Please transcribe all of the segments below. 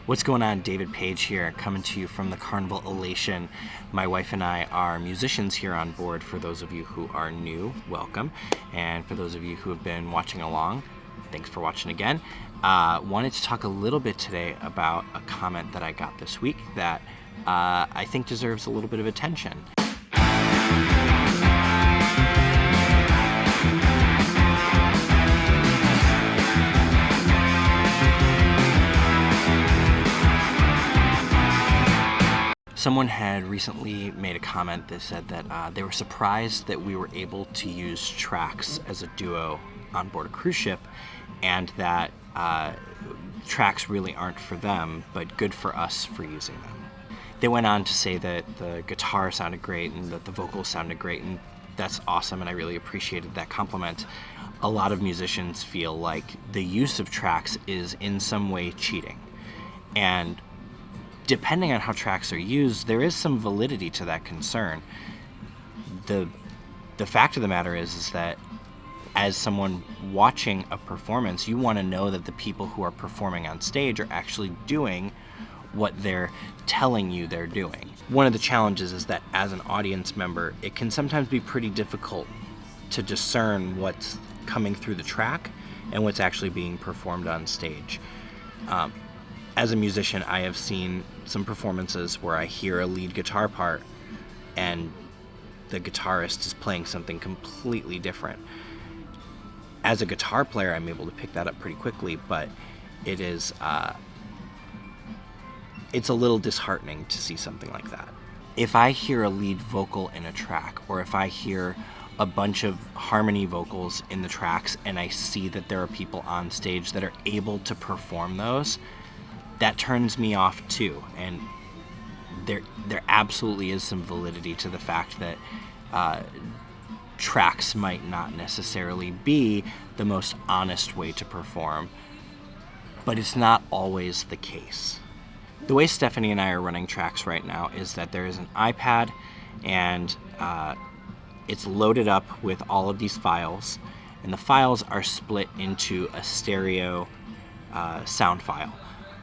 What's going on? David Page here, coming to you from the Carnival Elation. My wife and I are musicians here on board. For those of you who are new, welcome. And for those of you who have been watching along, thanks for watching again. Wanted to talk a little bit today about a comment that I got this week that I think deserves a little bit of attention. Someone had recently made a comment that said that they were surprised that we were able to use tracks as a duo on board a cruise ship, and that tracks really aren't for them, but good for us for using them. They went on to say that the guitar sounded great and that the vocals sounded great, and that's awesome, and I really appreciated that compliment. A lot of musicians feel like the use of tracks is in some way cheating, and depending on how tracks are used, there is some validity to that concern. The fact of the matter is that as someone watching a performance, you want to know that the people who are performing on stage are actually doing what they're telling you they're doing. One of the challenges is that as an audience member, it can sometimes be pretty difficult to discern what's coming through the track and what's actually being performed on stage. As a musician, I have seen some performances where I hear a lead guitar part and the guitarist is playing something completely different. As a guitar player, I'm able to pick that up pretty quickly, but it is it's a little disheartening to see something like that. If I hear a lead vocal in a track, or if I hear a bunch of harmony vocals in the tracks and I see that there are people on stage that are able to perform those, that turns me off too. And there absolutely is some validity to the fact that tracks might not necessarily be the most honest way to perform, but it's not always the case. The way Stephanie and I are running tracks right now is that there is an iPad, and it's loaded up with all of these files, and the files are split into a stereo sound file.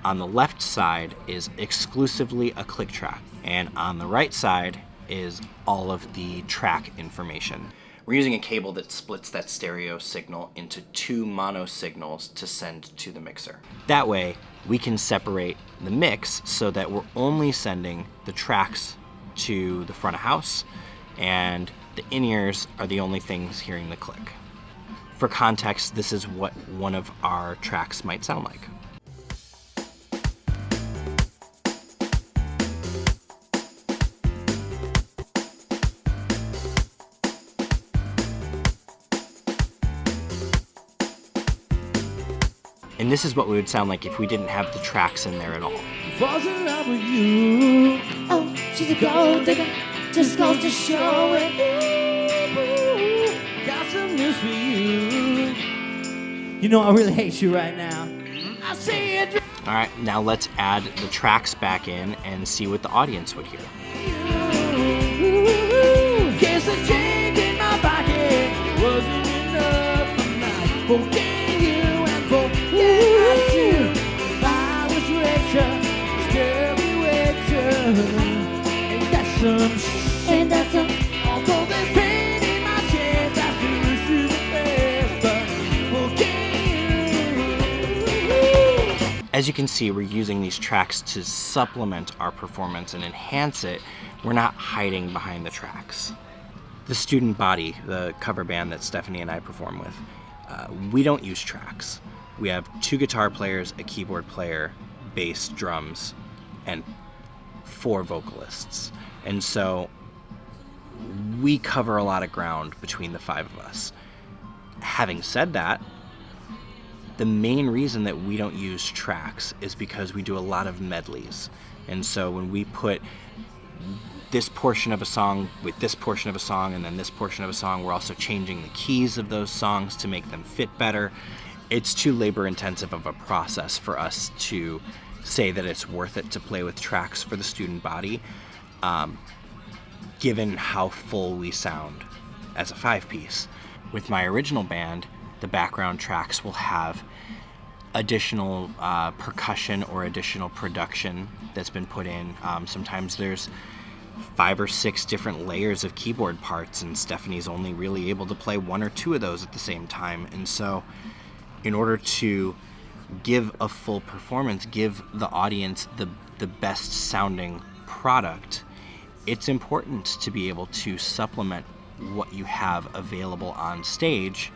On the left side is exclusively a click track, and on the right side is all of the track information. We're using a cable that splits that stereo signal into two mono signals to send to the mixer. That way, we can separate the mix so that we're only sending the tracks to the front of house, and the in-ears are the only things hearing the click. For context, this is what one of our tracks might sound like. And this is what we would sound like if we didn't have the tracks in there at all. Falls in love with you. Oh, she's a gold digger, just goes to show it. Ooh, got some news for you. You know I really hate you right now. I see it. All right, now let's add the tracks back in and see what the audience would hear. Guess the change in my pocket wasn't enough for my forgetting you and forgetting you. If I was richer, still be richer. And that's some although there's pain in my chest, I still wish you the best, but forgetting you. As you can see, we're using these tracks to supplement our performance and enhance it. We're not hiding behind the tracks. The Student Body, the cover band that Stephanie and I perform with, we don't use tracks. We have two guitar players, a keyboard player, bass, drums, and 4 vocalists. And so we cover a lot of ground between the 5 of us. Having said that, the main reason that we don't use tracks is because we do a lot of medleys. And so when we put this portion of a song with this portion of a song and then this portion of a song, we're also changing the keys of those songs to make them fit better. It's too labor intensive of a process for us to say that it's worth it to play with tracks for the Student Body, given how full we sound as a 5-piece. With my original band, the background tracks will have additional percussion or additional production that's been put in. Sometimes there's 5 or 6 different layers of keyboard parts, and Stephanie's only really able to play 1 or 2 of those at the same time. And so in order to give a full performance, give the audience the best sounding product, it's important to be able to supplement what you have available on stage,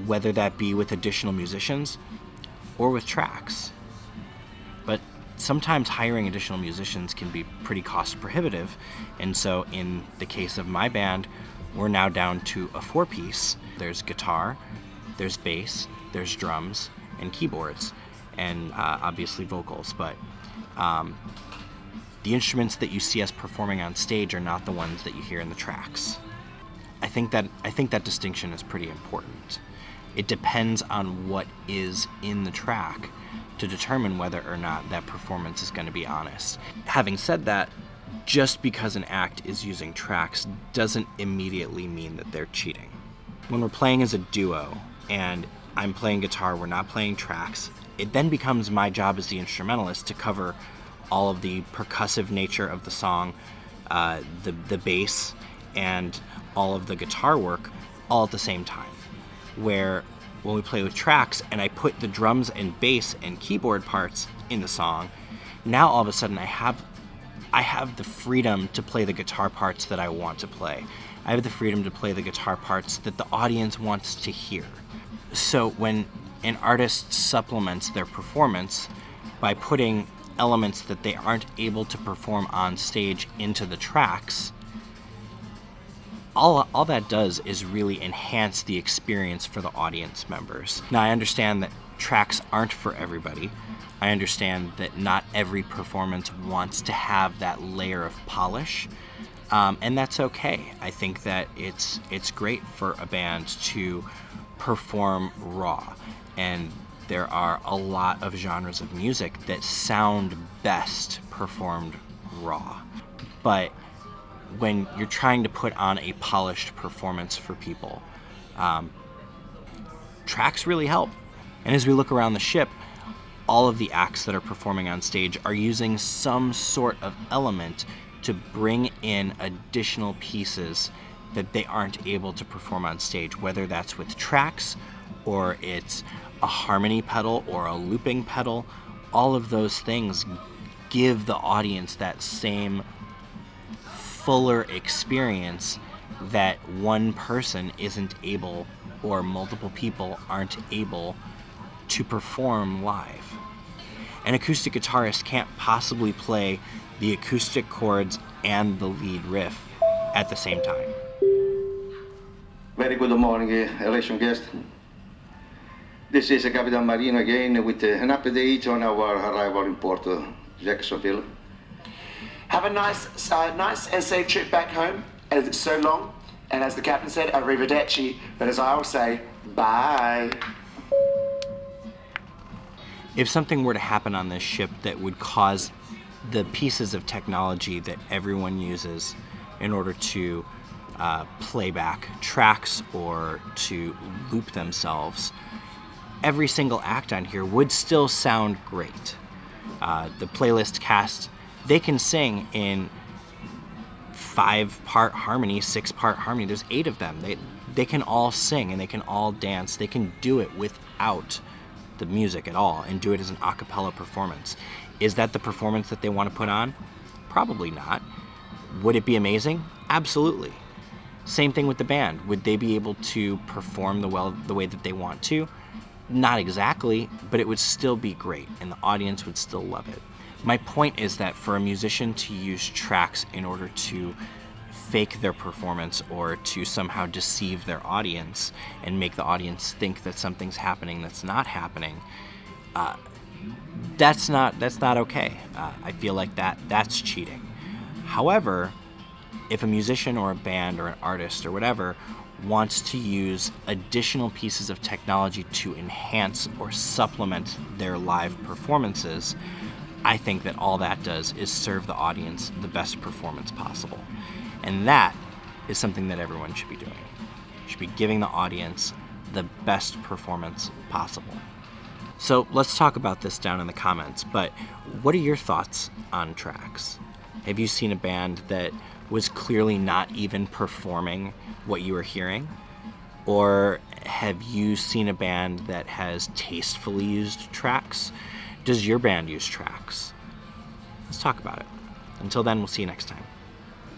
whether that be with additional musicians or with tracks. But sometimes hiring additional musicians can be pretty cost prohibitive, and so in the case of my band, we're now down to a 4-piece. There's guitar, there's bass, there's drums, and keyboards, and obviously vocals, but the instruments that you see us performing on stage are not the ones that you hear in the tracks. I think that distinction is pretty important. It depends on what is in the track to determine whether or not that performance is going to be honest. Having said that, just because an act is using tracks doesn't immediately mean that they're cheating. When we're playing as a duo and I'm playing guitar, we're not playing tracks, it then becomes my job as the instrumentalist to cover all of the percussive nature of the song, the bass, and all of the guitar work all at the same time. Where when we play with tracks and I put the drums and bass and keyboard parts in the song, now all of a sudden I have the freedom to play the guitar parts that I want to play. I have the freedom to play the guitar parts that the audience wants to hear. So when an artist supplements their performance by putting elements that they aren't able to perform on stage into the tracks, all that does is really enhance the experience for the audience members. Now, I understand that tracks aren't for everybody. I understand that not every performance wants to have that layer of polish, and that's okay. I think that it's great for a band to perform raw, and there are a lot of genres of music that sound best performed raw. But when you're trying to put on a polished performance for people, tracks really help. And as we look around the ship, all of the acts that are performing on stage are using some sort of element to bring in additional pieces that they aren't able to perform on stage, whether that's with tracks or it's a harmony pedal or a looping pedal. All of those things give the audience that same fuller experience that one person isn't able, or multiple people aren't able to perform live. An acoustic guitarist can't possibly play the acoustic chords and the lead riff at the same time. Very good morning, elation guest. This is Captain Marino again with an update on our arrival in Port Jacksonville. Have a nice and safe trip back home, as it's so long. And as the captain said, arrivederci. But as I always say, bye. If something were to happen on this ship that would cause the pieces of technology that everyone uses in order to play back tracks or to loop themselves, every single act on here would still sound great. The playlist cast, they can sing in 5-part harmony, 6-part harmony. There's 8 of them. They can all sing and they can all dance. They can do it without the music at all and do it as an a cappella performance. Is that the performance that they want to put on? Probably not. Would it be amazing? Absolutely. Same thing with the band. Would they be able to perform the way that they want to? Not exactly, but it would still be great and the audience would still love it. My point is that for a musician to use tracks in order to fake their performance or to somehow deceive their audience and make the audience think that something's happening that's not happening, that's not okay. I feel like that's cheating. However, if a musician or a band or an artist or whatever wants to use additional pieces of technology to enhance or supplement their live performances, I think that all that does is serve the audience the best performance possible. And that is something that everyone should be doing. Should be giving the audience the best performance possible. So let's talk about this down in the comments, but what are your thoughts on tracks? Have you seen a band that was clearly not even performing what you were hearing? Or have you seen a band that has tastefully used tracks? Does your band use tracks? Let's talk about it. Until then, we'll see you next time.